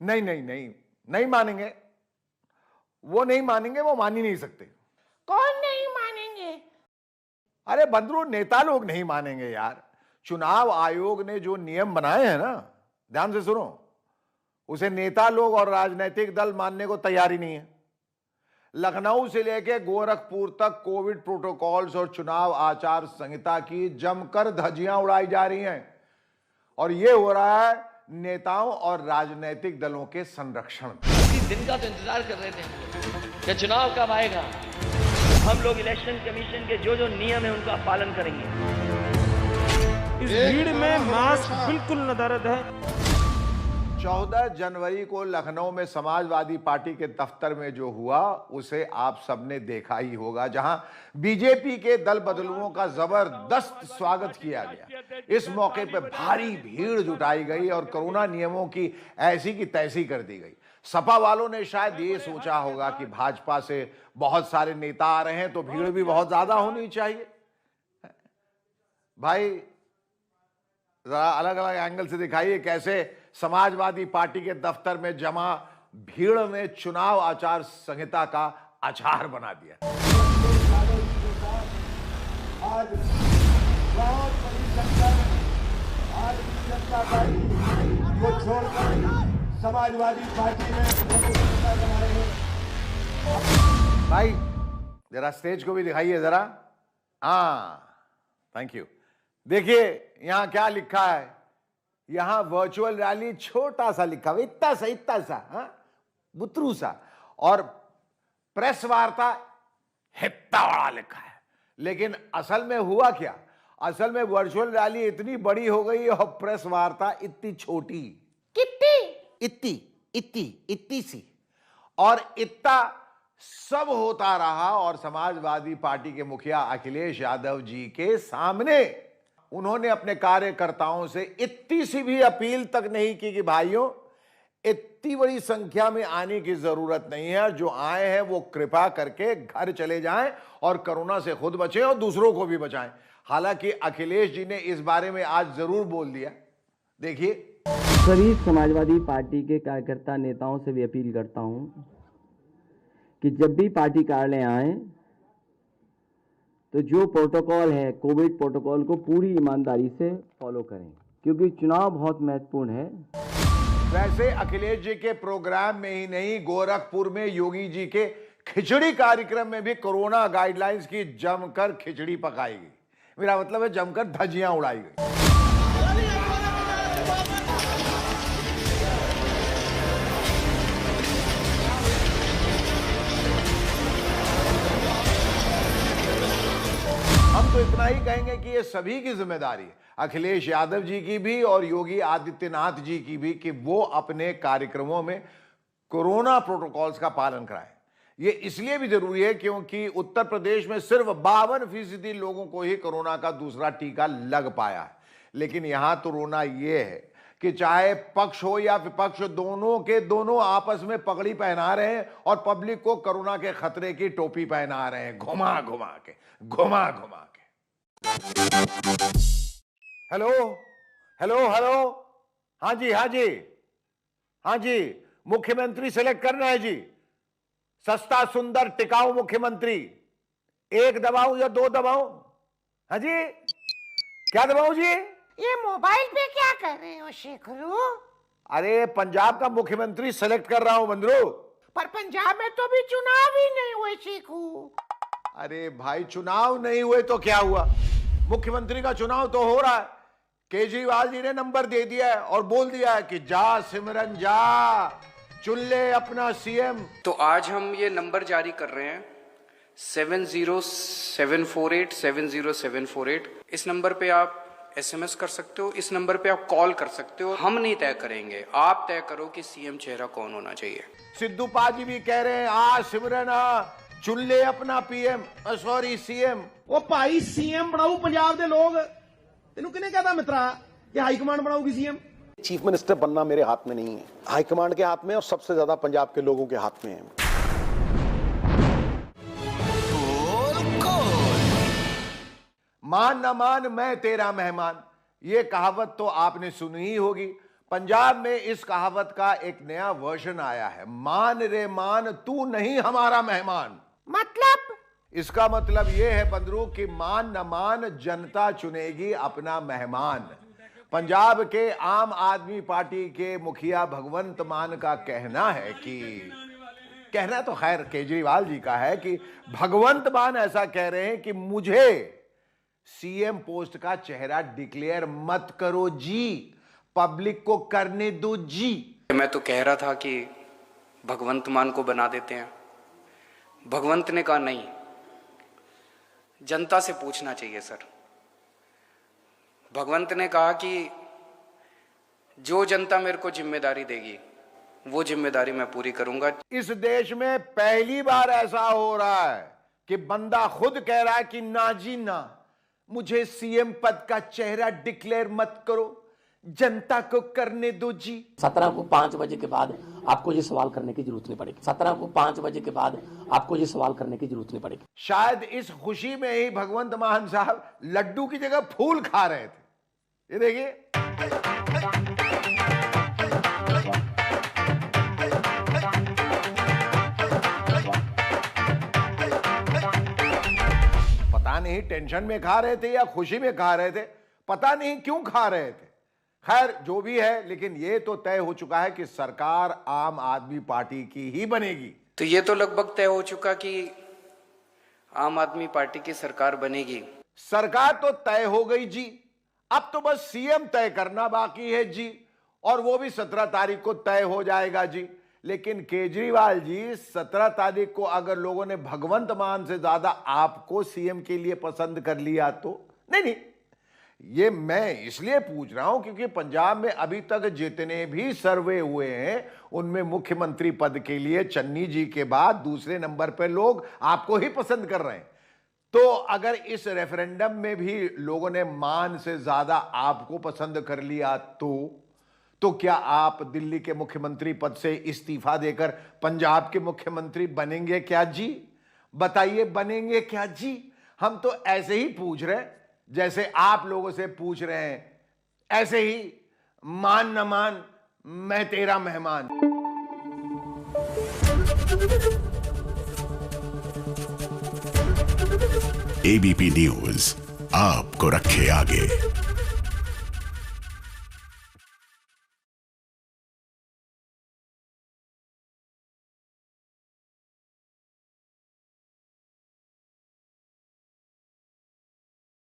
नहीं नहीं नहीं, नहीं मानेंगे, वो नहीं मानेंगे, वो मान ही नहीं सकते। कौन नहीं मानेंगे? अरे बंदरू, नेता लोग नहीं मानेंगे यार। चुनाव आयोग ने जो नियम बनाए हैं ना, ध्यान से सुनो, उसे नेता लोग और राजनीतिक दल मानने को तैयार ही नहीं है। लखनऊ से लेकर गोरखपुर तक कोविड प्रोटोकॉल्स और चुनाव आचार संहिता की जमकर धज्जियां उड़ाई जा रही हैं, और यह हो रहा है नेताओं और राजनीतिक दलों के संरक्षण में। इस दिन का तो इंतजार कर रहे थे कि चुनाव कब आएगा। हम लोग इलेक्शन कमीशन के जो जो नियम है उनका पालन करेंगे। इस भीड़ में मास्क बिल्कुल नदारद है। 14 जनवरी को लखनऊ में समाजवादी पार्टी के दफ्तर में जो हुआ उसे आप सबने देखा ही होगा, जहां बीजेपी के दल बदलुओं का जबरदस्त स्वागत किया गया। इस मौके पर भारी भीड़ जुटाई गई और कोरोना नियमों की ऐसी की तैसी कर दी गई। सपा वालों ने शायद ये सोचा होगा कि भाजपा से बहुत सारे नेता आ रहे हैं तो भीड़ भी बहुत ज्यादा होनी चाहिए। भाई जरा अलग अलग एंगल से दिखाइए कैसे समाजवादी पार्टी के दफ्तर में जमा भीड़ में चुनाव आचार संहिता का आचार बना दिया। आज बहुत बड़ी संख्या में भारतीय जनता पार्टी को छोड़कर समाजवादी पार्टी में बनाए हैं। भाई जरा स्टेज को भी दिखाइए जरा। हाँ, थैंक यू। देखिए यहां क्या लिखा है। यहां वर्चुअल रैली छोटा सा लिखा हुआ, इतना सा हाँ, बुतरू सा, और प्रेस वार्ता हित्ता बड़ा लिखा है। लेकिन असल में हुआ क्या? असल में वर्चुअल रैली इतनी बड़ी हो गई और प्रेस वार्ता इतनी छोटी। कितनी? इतनी सी। और इतना सब होता रहा और समाजवादी पार्टी के मुखिया अखिलेश यादव जी के सामने उन्होंने अपने कार्यकर्ताओं से इतनी सी भी अपील तक नहीं की कि भाइयों इतनी बड़ी संख्या में आने की जरूरत नहीं है, जो आए हैं वो कृपा करके घर चले जाएं और कोरोना से खुद बचें और दूसरों को भी बचाएं। हालांकि अखिलेश जी ने इस बारे में आज जरूर बोल दिया। देखिए, सभी समाजवादी पार्टी के कार्यकर्ता नेताओं से भी अपील करता हूं कि जब भी पार्टी कार्यालय आए तो जो प्रोटोकॉल है कोविड प्रोटोकॉल को पूरी ईमानदारी से फॉलो करें, क्योंकि चुनाव बहुत महत्वपूर्ण है। वैसे अखिलेश जी के प्रोग्राम में ही नहीं, गोरखपुर में योगी जी के खिचड़ी कार्यक्रम में भी कोरोना गाइडलाइंस की जमकर खिचड़ी पकाई गई। मेरा मतलब है जमकर धज्जियां उड़ाई गई। हम तो इतना ही कहेंगे कि ये सभी की जिम्मेदारी है, अखिलेश यादव जी की भी और योगी आदित्यनाथ जी की भी, कि वो अपने कार्यक्रमों में कोरोना प्रोटोकॉल्स का पालन कराएं। ये इसलिए भी जरूरी है क्योंकि उत्तर प्रदेश में सिर्फ 52% लोगों को ही कोरोना का दूसरा टीका लग पाया है। लेकिन यहां तो रोना ये है कि चाहे पक्ष हो या विपक्ष, दोनों के दोनों आपस में पगड़ी पहना रहे हैं और पब्लिक को कोरोना के खतरे की टोपी पहना रहे हैं, घुमा घुमा के। हेलो हेलो हेलो, हाँ जी हाँ जी हाँ जी, मुख्यमंत्री सेलेक्ट करना है जी। सस्ता सुंदर टिकाऊ मुख्यमंत्री। एक दबाऊं या दो दबाऊं? हाँ जी, क्या दबाऊं जी? ये मोबाइल पे क्या कर रहे हो शेखरू? अरे पंजाब का मुख्यमंत्री सेलेक्ट कर रहा हूं बंदरू। पर पंजाब में तो भी चुनाव ही नहीं हुए शेखू। अरे भाई, चुनाव नहीं हुए तो क्या हुआ? मुख्यमंत्री का चुनाव तो हो रहा है। केजरीवाल जी ने नंबर दे दिया है और बोल दिया है कि जा सिमरन जा, चुन ले अपना सीएम। तो आज हम ये नंबर जारी कर रहे हैं 7074870748। इस नंबर पे आप एसएमएस कर सकते हो, इस नंबर पे आप कॉल कर सकते हो। हम नहीं तय करेंगे, आप तय करो कि सीएम चेहरा कौन होना चाहिए। सिद्धू पाजी भी कह रहे हैं आ सिमरन आ, चुन ले अपना पीएम, सॉरी सीएम। ਉਹ ਭਾਈ ਸੀਐਮ ਬਣਾਉ ਪੰਜਾਬ ਦੇ ਲੋਕ। ਤੈਨੂੰ ਕਿਹਨੇ ਕਹਤਾ ਮਿੱਤਰਾ ਕਿ ਹਾਈ ਕਮਾਂਡ ਬਣਾਉਗੀ ਸੀਐਮ? चीफ मिनिस्टर बनना मेरे हाथ में नहीं है, हाईकमांड के हाथ में और सबसे ज्यादा पंजाब के लोगों के हाथ में है। मान न मान मैं तेरा मेहमान, ये कहावत तो आपने सुनी ही होगी। पंजाब में इस कहावत का एक नया वर्जन आया है, मान रे मान तू नहीं हमारा मेहमान। मतलब इसका मतलब यह है बंदरू कि मान न मान जनता चुनेगी अपना मेहमान। पंजाब के आम आदमी पार्टी के मुखिया भगवंत मान का कहना है कि, कहना तो खैर केजरीवाल जी का है कि भगवंत मान ऐसा कह रहे हैं कि मुझे सीएम पोस्ट का चेहरा डिक्लेयर मत करो जी, पब्लिक को करने दो जी। मैं तो कह रहा था कि भगवंत मान को बना देते हैं। भगवंत ने कहा नहीं, जनता से पूछना चाहिए सर। भगवंत ने कहा कि जो जनता मेरे को जिम्मेदारी देगी वो जिम्मेदारी मैं पूरी करूंगा। इस देश में पहली बार ऐसा हो रहा है कि बंदा खुद कह रहा है कि ना जी ना, मुझे सीएम पद का चेहरा डिक्लेयर मत करो, जनता को करने दो जी। 17 को 5 बजे के बाद आपको ये सवाल करने की जरूरत नहीं पड़ेगी। 17 को 5 बजे के बाद आपको ये सवाल करने की जरूरत नहीं पड़ेगी। शायद इस खुशी में ही भगवंत मान साहब लड्डू की जगह फूल खा रहे थे। ये देखिए, पता नहीं टेंशन में खा रहे थे या खुशी में खा रहे थे, पता नहीं क्यों खा रहे थे। खैर जो भी है, लेकिन ये तो तय हो चुका है कि सरकार आम आदमी पार्टी की ही बनेगी। तो ये तो लगभग तय हो चुका कि आम आदमी पार्टी की सरकार बनेगी। सरकार तो तय हो गई जी, अब तो बस सीएम तय करना बाकी है जी, और वो भी 17 तारीख को तय हो जाएगा जी। लेकिन केजरीवाल जी 17 तारीख को अगर लोगों ने भगवंत मान से ज्यादा आपको सीएम के लिए पसंद कर लिया तो नहीं, ये मैं इसलिए पूछ रहा हूं क्योंकि पंजाब में अभी तक जितने भी सर्वे हुए हैं उनमें मुख्यमंत्री पद के लिए चन्नी जी के बाद दूसरे नंबर पर लोग आपको ही पसंद कर रहे हैं। तो अगर इस रेफरेंडम में भी लोगों ने मान से ज्यादा आपको पसंद कर लिया तो क्या आप दिल्ली के मुख्यमंत्री पद से इस्तीफा देकर पंजाब के मुख्यमंत्री बनेंगे क्या जी? बताइए, बनेंगे क्या जी? हम तो ऐसे ही पूछ रहे हैं जैसे आप लोगों से पूछ रहे हैं, ऐसे ही मान न मान मैं तेरा मेहमान। एबीपी न्यूज आपको रखे आगे।